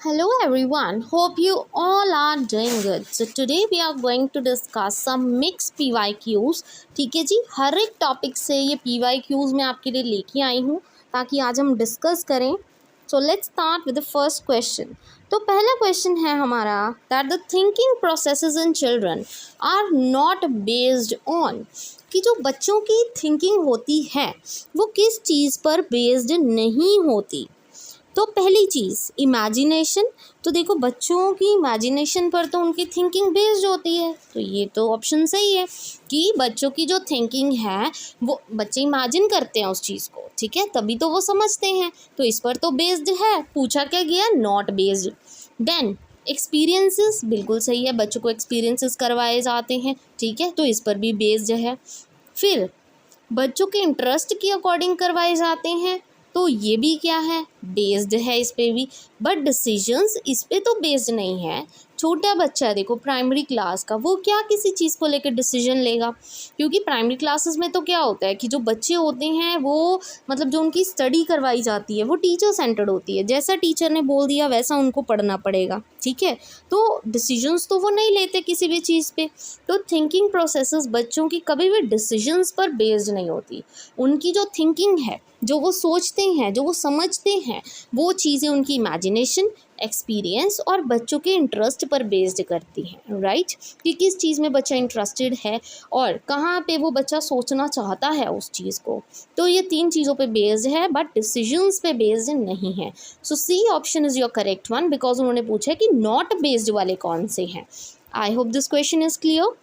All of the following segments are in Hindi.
Hello everyone, hope you all are doing good. So today we are going to discuss some mixed PYQs. ठीक है जी, हर एक टॉपिक से ये PYQs मैं आपके लिए लेके आई हूँ ताकि आज हम डिस्कस करें. So let's start with the first question. तो पहला क्वेश्चन है हमारा that the thinking processes in children are not based on, कि जो बच्चों की थिंकिंग होती है वो किस चीज़ पर बेस्ड नहीं होती. तो पहली चीज़ इमेजिनेशन. तो देखो बच्चों की इमेजिनेशन पर तो उनकी थिंकिंग बेस्ड होती है, तो ये तो ऑप्शन सही है कि बच्चों की जो थिंकिंग है वो बच्चे इमेजिन करते हैं उस चीज़ को, ठीक है, तभी तो वो समझते हैं, तो इस पर तो बेस्ड है. पूछा क्या गया, नॉट बेस्ड. देन एक्सपीरियंसेस, बिल्कुल सही है, बच्चों को एक्सपीरियंसेस करवाए जाते हैं, ठीक है, तो इस पर भी बेस्ड है. फिर बच्चों के इंटरेस्ट के अकॉर्डिंग करवाए जाते हैं, तो ये भी क्या है, बेस्ड है इस पे भी. बट डिसीजंस इस पे तो बेस्ड नहीं है. छोटा बच्चा देखो प्राइमरी क्लास का, वो क्या किसी चीज़ को लेकर डिसीजन लेगा, क्योंकि प्राइमरी क्लासेस में तो क्या होता है कि जो बच्चे होते हैं वो मतलब जो उनकी स्टडी करवाई जाती है वो टीचर सेंटर्ड होती है, जैसा टीचर ने बोल दिया वैसा उनको पढ़ना पड़ेगा, ठीक है. तो डिसीजंस तो वो नहीं लेते किसी भी चीज़ पे. तो थिंकिंग प्रोसेसेस बच्चों की कभी भी डिसीजंस पर बेस्ड नहीं होती. उनकी जो थिंकिंग है, जो वो सोचते हैं, जो वो समझते हैं, वो चीज़ें उनकी इमेजिनेशन, एक्सपीरियंस और बच्चों के इंटरेस्ट पर बेस्ड करती हैं, राइट, कि किस चीज़ में बच्चा इंटरेस्टेड है और कहाँ पे वो बच्चा सोचना चाहता है उस चीज़ को. तो ये तीन चीज़ों पे बेस्ड है बट डिसीजंस पे बेस्ड नहीं है. So C option is your correct one, because उन्होंने पूछा है कि नॉट बेस्ड वाले कौन से हैं. I hope this question is clear.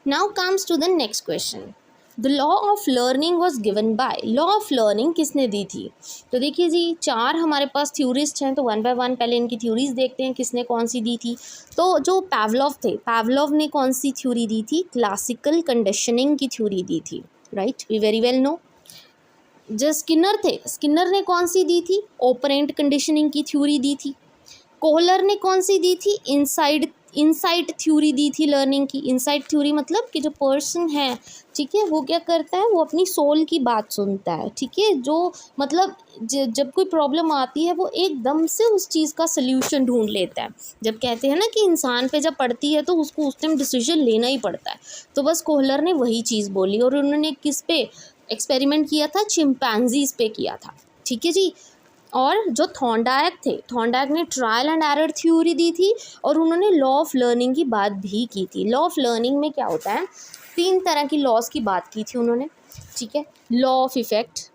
Now comes to the next question. The law of learning was given by. Law of learning किसने दी थी. तो देखिए जी, चार हमारे पास थ्योरिस्ट हैं, तो वन बाय वन पहले इनकी थ्योरीज देखते हैं किसने कौन सी दी थी. तो जो पावलोव थे, पावलोव ने कौन सी थ्योरी दी थी, क्लासिकल कंडीशनिंग की थ्योरी दी थी, right, we very well know. जो स्किनर थे, स्किनर ने कौन सी दी थी, ऑपरेंट कंडीशनिंग की थ्योरी दी थी. कोहलर ने कौन सी दी थी, इनसाइट थ्योरी दी थी लर्निंग की. इनसाइट थ्योरी मतलब कि जो पर्सन है, ठीक है, वो क्या करता है, वो अपनी सोल की बात सुनता है, ठीक है, जो मतलब जब कोई प्रॉब्लम आती है वो एकदम से उस चीज़ का सल्यूशन ढूंढ लेता है. जब कहते हैं ना कि इंसान पे जब पड़ती है तो उसको उस टाइम डिसीजन लेना ही पड़ता है, तो बस कोहलर ने वही चीज़ बोली और उन्होंने किस पे एक्सपेरिमेंट किया था, चिंपैंजीज पे किया था, ठीक है जी. और जो थॉर्नडायक थे, थॉर्नडायक ने ट्रायल एंड एरर थ्योरी दी थी और उन्होंने लॉ ऑफ लर्निंग की बात भी की थी. लॉ ऑफ लर्निंग में क्या होता है, तीन तरह की लॉज की बात की थी उन्होंने, ठीक है. Law of effect,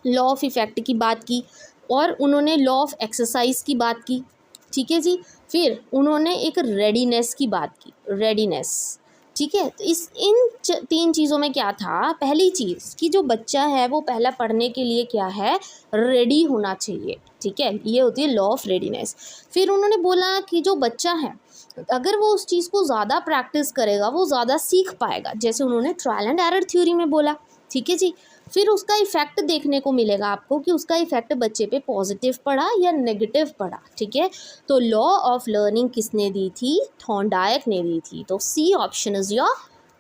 law of effect की बात की और उन्होंने लॉ ऑफ एक्सरसाइज की बात की, ठीक है जी. फिर उन्होंने एक रेडीनेस की बात की, रेडीनेस, ठीक है. तो इस तीन चीज़ों में क्या था, पहली चीज़ कि जो बच्चा है वो पहला पढ़ने के लिए क्या है, रेडी होना चाहिए, ठीक है, ये होती है लॉ ऑफ रेडीनेस. फिर उन्होंने बोला कि जो बच्चा है अगर वो उस चीज़ को ज़्यादा प्रैक्टिस करेगा वो ज़्यादा सीख पाएगा, जैसे उन्होंने ट्रायल एंड एरर थ्योरी में बोला, ठीक है जी. फिर उसका इफ़ेक्ट देखने को मिलेगा आपको कि उसका इफ़ेक्ट बच्चे पे पॉजिटिव पड़ा या नेगेटिव पड़ा, ठीक है. तो लॉ ऑफ लर्निंग किसने दी थी, थॉर्नडायक ने दी थी. तो C option is your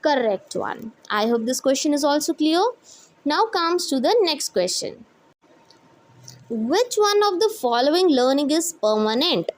correct one. I hope this question is also clear. Now comes to the next question. Which one of the following learning is permanent.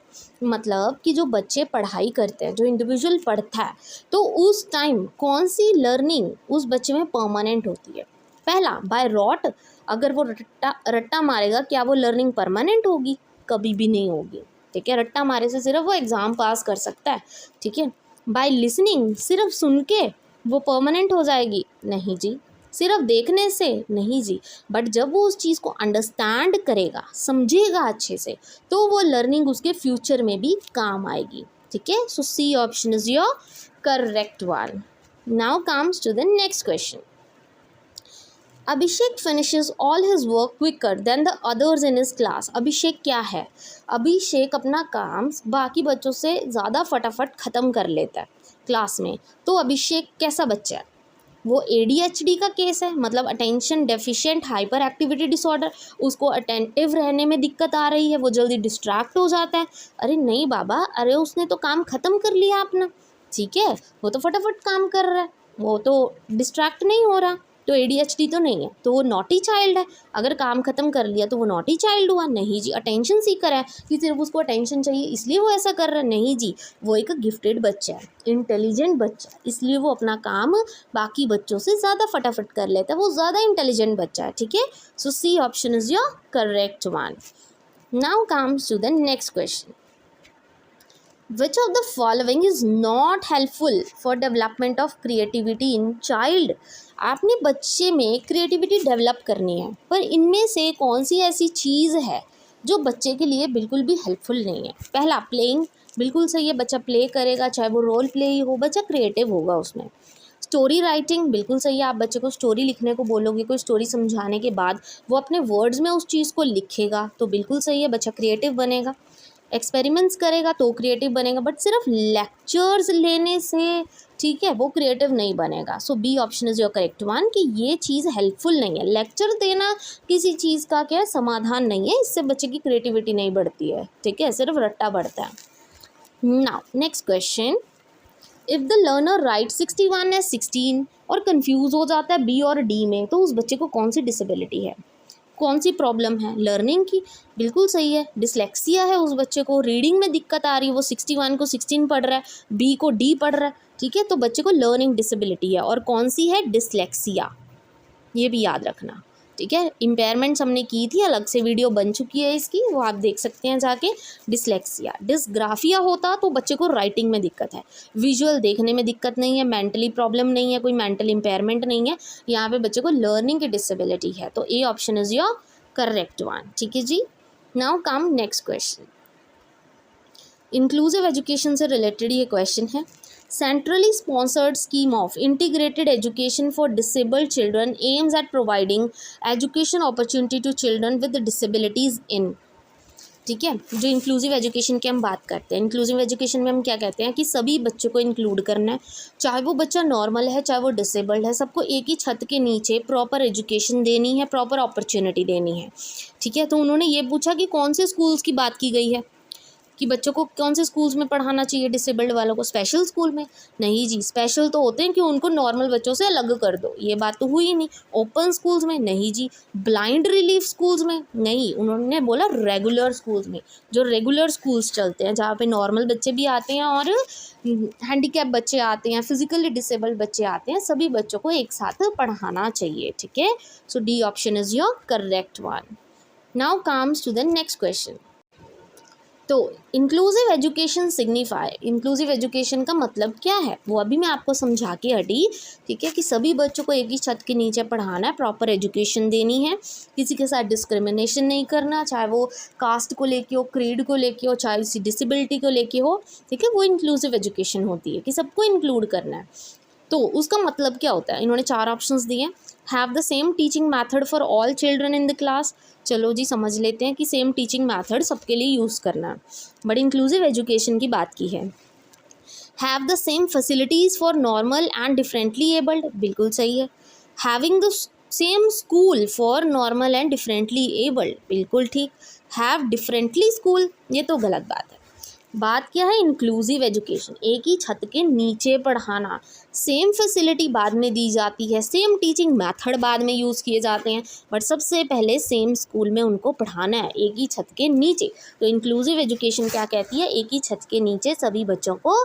मतलब कि जो बच्चे पढ़ाई करते हैं, जो इंडिविजुअल पढ़ता है, तो उस टाइम कौन सी लर्निंग उस बच्चे में परमानेंट होती है. पहला बाय रॉट, अगर वो रट्टा रट्टा मारेगा क्या वो लर्निंग परमानेंट होगी, कभी भी नहीं होगी, ठीक है. रट्टा मारे से सिर्फ वो एग्ज़ाम पास कर सकता है, ठीक है. बाय लिसनिंग, सिर्फ सुन के वो परमानेंट हो जाएगी, नहीं जी. सिर्फ देखने से, नहीं जी. बट जब वो उस चीज़ को अंडरस्टैंड करेगा, समझेगा अच्छे से, तो वो लर्निंग उसके फ्यूचर में भी काम आएगी, ठीक है. So C option is your correct one. Now comes to the next question. Abhishek finishes all his work quicker than the others in his class. Abhishek क्या है, अभिषेक अपना काम बाकी बच्चों से ज़्यादा फटाफट ख़त्म कर लेता है क्लास में. तो अभिषेक कैसा बच्चा है, वो ADHD का केस है, मतलब attention deficient hyper activity disorder. उसको अटेंटिव रहने में दिक्कत आ रही है, वो जल्दी डिस्ट्रैक्ट हो जाता है. अरे नहीं बाबा, अरे उसने तो काम ख़त्म कर लिया अपना, ठीक है, वो तो फटाफट काम कर रहा है, वो तो डिस्ट्रैक्ट नहीं हो रहा, तो ADHD तो नहीं है, तो वो नॉटी चाइल्ड है। अगर काम खत्म कर लिया तो वो नॉटी चाइल्ड हुआ? नहीं जी। अटेंशन सीकर है कि सिर्फ उसको अटेंशन चाहिए इसलिए वो ऐसा कर रहा है? नहीं जी। वो एक गिफ्टेड बच्चा है, इंटेलिजेंट बच्चा है, इसलिए वो अपना काम बाकी बच्चों से ज़्यादा फटाफट कर लेता है, वो ज़्यादा इंटेलिजेंट बच्चा है, ठीक है। So C option is your correct one. Now comes to the next question. Which of the following is not helpful for development of creativity in child? आपने बच्चे में क्रिएटिविटी डेवलप करनी है, पर इनमें से कौन सी ऐसी चीज़ है जो बच्चे के लिए बिल्कुल भी हेल्पफुल नहीं है? पहला, प्लेइंग, बिल्कुल सही है, बच्चा प्ले करेगा, चाहे वो रोल प्ले ही हो, बच्चा क्रिएटिव होगा उसमें। स्टोरी राइटिंग, बिल्कुल सही है, आप बच्चे को स्टोरी लिखने को बोलोगे, कोई स्टोरी समझाने के बाद वो अपने वर्ड्स में उस चीज़ को लिखेगा, तो बिल्कुल सही है, बच्चा क्रिएटिव बनेगा। एक्सपेरिमेंट्स करेगा तो क्रिएटिव बनेगा, बट सिर्फ लेक्चर्स लेने से, ठीक है, वो क्रिएटिव नहीं बनेगा। So B option is your correct one कि ये चीज़ हेल्पफुल नहीं है। लेक्चर देना किसी चीज़ का क्या है, समाधान नहीं है, इससे बच्चे की क्रिएटिविटी नहीं बढ़ती है, ठीक है, सिर्फ रट्टा बढ़ता है। Now next question, if the learner right 61 या 16 और कंफ्यूज हो जाता है बी और डी में, तो उस बच्चे को कौन सी डिसेबिलिटी है, कौन सी प्रॉब्लम है? लर्निंग की, बिल्कुल सही है, डिसलेक्सिया है उस बच्चे को, रीडिंग में दिक्कत आ रही है, वो 61 को 16 पढ़ रहा है, बी को डी पढ़ रहा है, ठीक है, तो बच्चे को लर्निंग डिसेबिलिटी है। और कौन सी है? डिसलेक्सिया, ये भी याद रखना, ठीक है। इम्पेयरमेंट्स हमने की थी, अलग से वीडियो बन चुकी है इसकी, वो आप देख सकते हैं जाके। डिसलेक्सिया, डिसग्राफिया होता तो बच्चे को राइटिंग में दिक्कत है, विजुअल देखने में दिक्कत नहीं है, मेंटली प्रॉब्लम नहीं है, कोई मेंटल इम्पेयरमेंट नहीं है, यहाँ पे बच्चे को लर्निंग की डिसेबिलिटी है, तो A option is your correct one, ठीक है जी। Now come next question, inclusive education से रिलेटेड ये क्वेश्चन है। Centrally sponsored scheme of integrated education for disabled children aims at providing education opportunity to children with disabilities in, ठीक है, जो इंक्लूसिव एजुकेशन की हम बात करते हैं। इंक्लूसिव एजुकेशन में हम क्या कहते हैं कि सभी बच्चों को इंक्लूड करना है, चाहे वो बच्चा नॉर्मल है चाहे वो डिसेबल्ड है, सबको एक ही छत के नीचे प्रॉपर एजुकेशन देनी है, प्रॉपर अपॉर्चुनिटी देनी है, ठीक है। तो उन्होंने ये पूछा कि कौन से स्कूल्स की बात की गई है, कि बच्चों को कौन से स्कूल्स में पढ़ाना चाहिए, डिसेबल्ड वालों को स्पेशल स्कूल में? नहीं जी, स्पेशल तो होते हैं कि उनको नॉर्मल बच्चों से अलग कर दो, ये बात तो हुई नहीं। ओपन स्कूल्स में? नहीं जी। ब्लाइंड रिलीफ स्कूल्स में? नहीं, उन्होंने बोला रेगुलर स्कूल्स में, जो रेगुलर स्कूल्स चलते हैं जहाँ पे नॉर्मल बच्चे भी आते हैं और हैंडीकैप बच्चे आते हैं, फिजिकली डिसेबल्ड बच्चे आते हैं, सभी बच्चों को एक साथ पढ़ाना चाहिए, ठीक है। So D option is your correct one. Now comes to the next question. तो inclusive education signify, inclusive education का मतलब क्या है वो अभी मैं आपको समझा के हटी, ठीक है, कि सभी बच्चों को एक ही छत के नीचे पढ़ाना है, प्रॉपर एजुकेशन देनी है, किसी के साथ डिस्क्रिमिनेशन नहीं करना, चाहे वो कास्ट को लेके हो, क्रीड को लेके हो, चाहे किसी डिसेबिलिटी को लेके हो, ठीक है, वो इंक्लूसिव एजुकेशन होती है कि सबको इंक्लूड करना है। तो उसका मतलब क्या होता है? इन्होंने 4 ऑप्शंस दिए। Have the same teaching method for all children in the class, चलो जी समझ लेते हैं कि सेम टीचिंग मैथड सबके लिए यूज़ करना है, बट इंक्लूसिव एजुकेशन की बात की है। Have the same facilities for normal and differently abled, बिल्कुल सही है। Having the same school for normal and differently abled, बिल्कुल ठीक। हैव डिफरेंटली स्कूल, ये तो गलत बात है। बात क्या है? इंक्लूसिव एजुकेशन, एक ही छत के नीचे पढ़ाना, सेम फैसिलिटी बाद में दी जाती है, सेम टीचिंग मेथड बाद में यूज़ किए जाते हैं, बट सबसे पहले सेम स्कूल में उनको पढ़ाना है, एक ही छत के नीचे। तो इंक्लूसिव एजुकेशन क्या कहती है? एक ही छत के नीचे सभी बच्चों को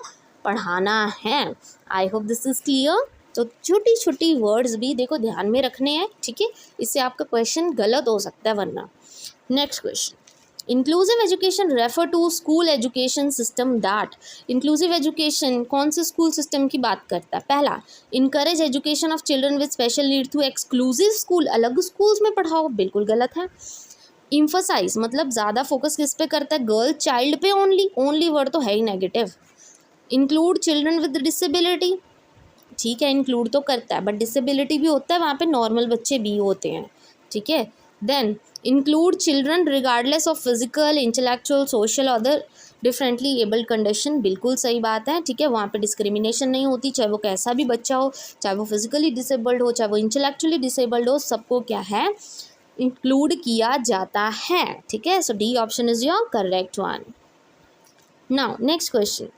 पढ़ाना है। आई होप दिस इज़ क्लियर। तो छोटी छोटी वर्ड्स भी देखो ध्यान में रखने हैं, ठीक है, इससे आपका क्वेश्चन गलत हो सकता है वरना। Next question, inclusive education refer to school education system that, inclusive education कौन से स्कूल सिस्टम की बात करता है? पहला, encourage education of children with special need through exclusive school, अलग स्कूल्स में पढ़ाओ, बिल्कुल गलत है। इम्फसाइज मतलब ज़्यादा फोकस किस पे करता है? गर्ल चाइल्ड पे ओनली, ओनली वर्ड तो है ही negative. Include children with disability, ठीक है, इंक्लूड तो करता है, बट डिसेबिलिटी भी होता है, वहाँ पे नॉर्मल बच्चे भी होते हैं, ठीक है। Then include children regardless of physical, intellectual, social other differently abled condition, बिल्कुल सही बात है, ठीक है, वहाँ पे डिस्क्रिमिनेशन नहीं होती, चाहे वो कैसा भी बच्चा हो, चाहे वो फिजिकली डिसेबल्ड हो, चाहे वो इंटेलेक्चुअली डिसेबल्ड हो, सबको क्या है? इंक्लूड किया जाता है, ठीक है। So D option is your correct one. Now next question,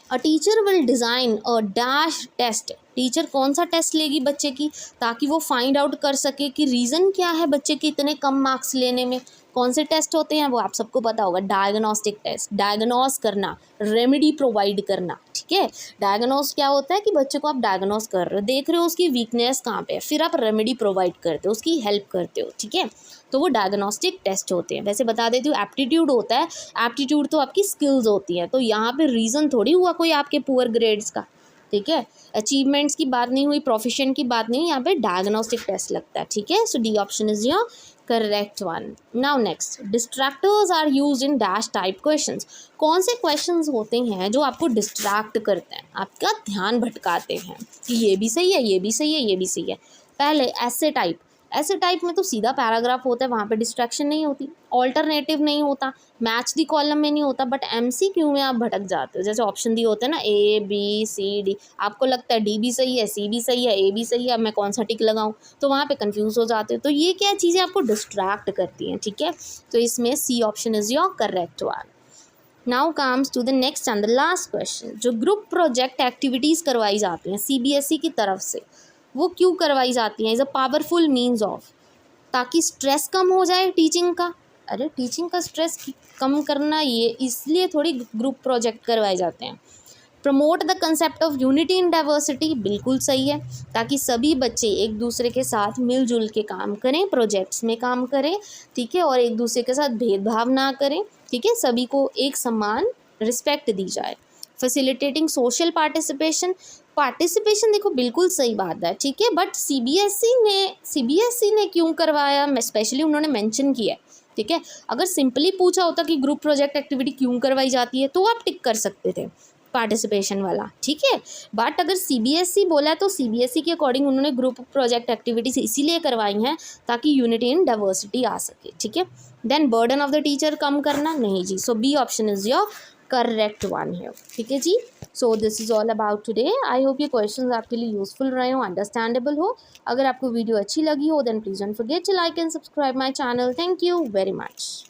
a teacher will design a dash test teacher कौन सा टेस्ट लेगी बच्चे की, ताकि वो फाइंड आउट कर सके कि रीज़न क्या है बच्चे के इतने कम मार्क्स लेने में। कौन से टेस्ट होते हैं वो आप सबको पता होगा, डायग्नोस्टिक टेस्ट, डायग्नोस करना, रेमेडी प्रोवाइड करना, ठीक है। डायग्नोस क्या होता है कि बच्चे को आप डायग्नोस कर रहे हो, देख रहे हो उसकी वीकनेस कहाँ पे है, फिर आप रेमेडी प्रोवाइड करते हो, उसकी हेल्प करते हो, ठीक है। तो वो डायग्नोस्टिक टेस्ट होते हैं। वैसे बता देती हूँ एप्टीट्यूड होता है, एप्टीट्यूड तो आपकी स्किल्स होती हैं, तो यहाँ पे रीज़न थोड़ी हुआ कोई आपके पुअर ग्रेड्स का, ठीक है। अचीवमेंट्स की बात नहीं हुई, प्रोफिशिएंट की बात नहीं, यहाँ पे डायग्नोस्टिक टेस्ट लगता है, ठीक है। So D option is your correct one. Now next, distractors are used in dash type questions. कौन से क्वेश्चंस होते हैं जो आपको डिस्ट्रैक्ट करते हैं, आपका ध्यान भटकाते हैं कि ये भी सही है, ये भी सही है, ये भी सही है। पहले ऐसे टाइप, ऐसे टाइप में तो सीधा पैराग्राफ होता है, वहाँ पे डिस्ट्रैक्शन नहीं होती, ऑल्टरनेटिव नहीं होता, मैच दी कॉलम में नहीं होता, बट MCQ में आप भटक जाते हो। जैसे ऑप्शन दिए होते हैं ना ABCD, आपको लगता है D भी सही है, C भी सही है, A भी सही है, अब मैं कौन सा टिक लगाऊं, तो वहाँ पे कंफ्यूज हो जाते हो। तो ये क्या चीज़ें आपको डिस्ट्रैक्ट करती हैं, ठीक है। तो इसमें C option is your correct one. Now comes to the next and the last question. जो ग्रुप प्रोजेक्ट एक्टिविटीज़ करवाई जाती हैं CBSE की तरफ से, वो क्यों करवाई जाती हैं, is a powerful means of, ताकि स्ट्रेस कम हो जाए टीचिंग का। अरे टीचिंग का स्ट्रेस कम करना, ये इसलिए थोड़ी ग्रुप प्रोजेक्ट करवाए जाते हैं। Promote the concept of unity in diversity, बिल्कुल सही है, ताकि सभी बच्चे एक दूसरे के साथ मिलजुल के काम करें, प्रोजेक्ट्स में काम करें, ठीक है, और एक दूसरे के साथ भेदभाव ना करें, ठीक है, सभी को एक समान रिस्पेक्ट दी जाए। फैसिलिटेटिंग सोशल पार्टिसिपेशन, पार्टिसिपेशन देखो बिल्कुल सही बात है, ठीक है, बट CBSE ने क्यों करवाया, स्पेशली उन्होंने मेंशन किया है, ठीक है। अगर सिंपली पूछा होता कि ग्रुप प्रोजेक्ट एक्टिविटी क्यों करवाई जाती है, तो आप टिक कर सकते थे पार्टिसिपेशन वाला, ठीक है। बट अगर CBSE बोला है तो CBSE के अकॉर्डिंग उन्होंने ग्रुप प्रोजेक्ट एक्टिविटीज इसीलिए करवाई हैं ताकि यूनिटी इन डाइवर्सिटी आ सके, ठीक है। Then burden of the teacher कम करना, नहीं जी, so B option is your correct one है, ठीक है जी। So this is all about today. I hope ये क्वेश्चंस आपके लिए यूजफुल रहे हो, अंडरस्टैंडेबल हो। अगर आपको वीडियो अच्छी लगी हो then please don't forget to like and subscribe my channel. Thank you very much.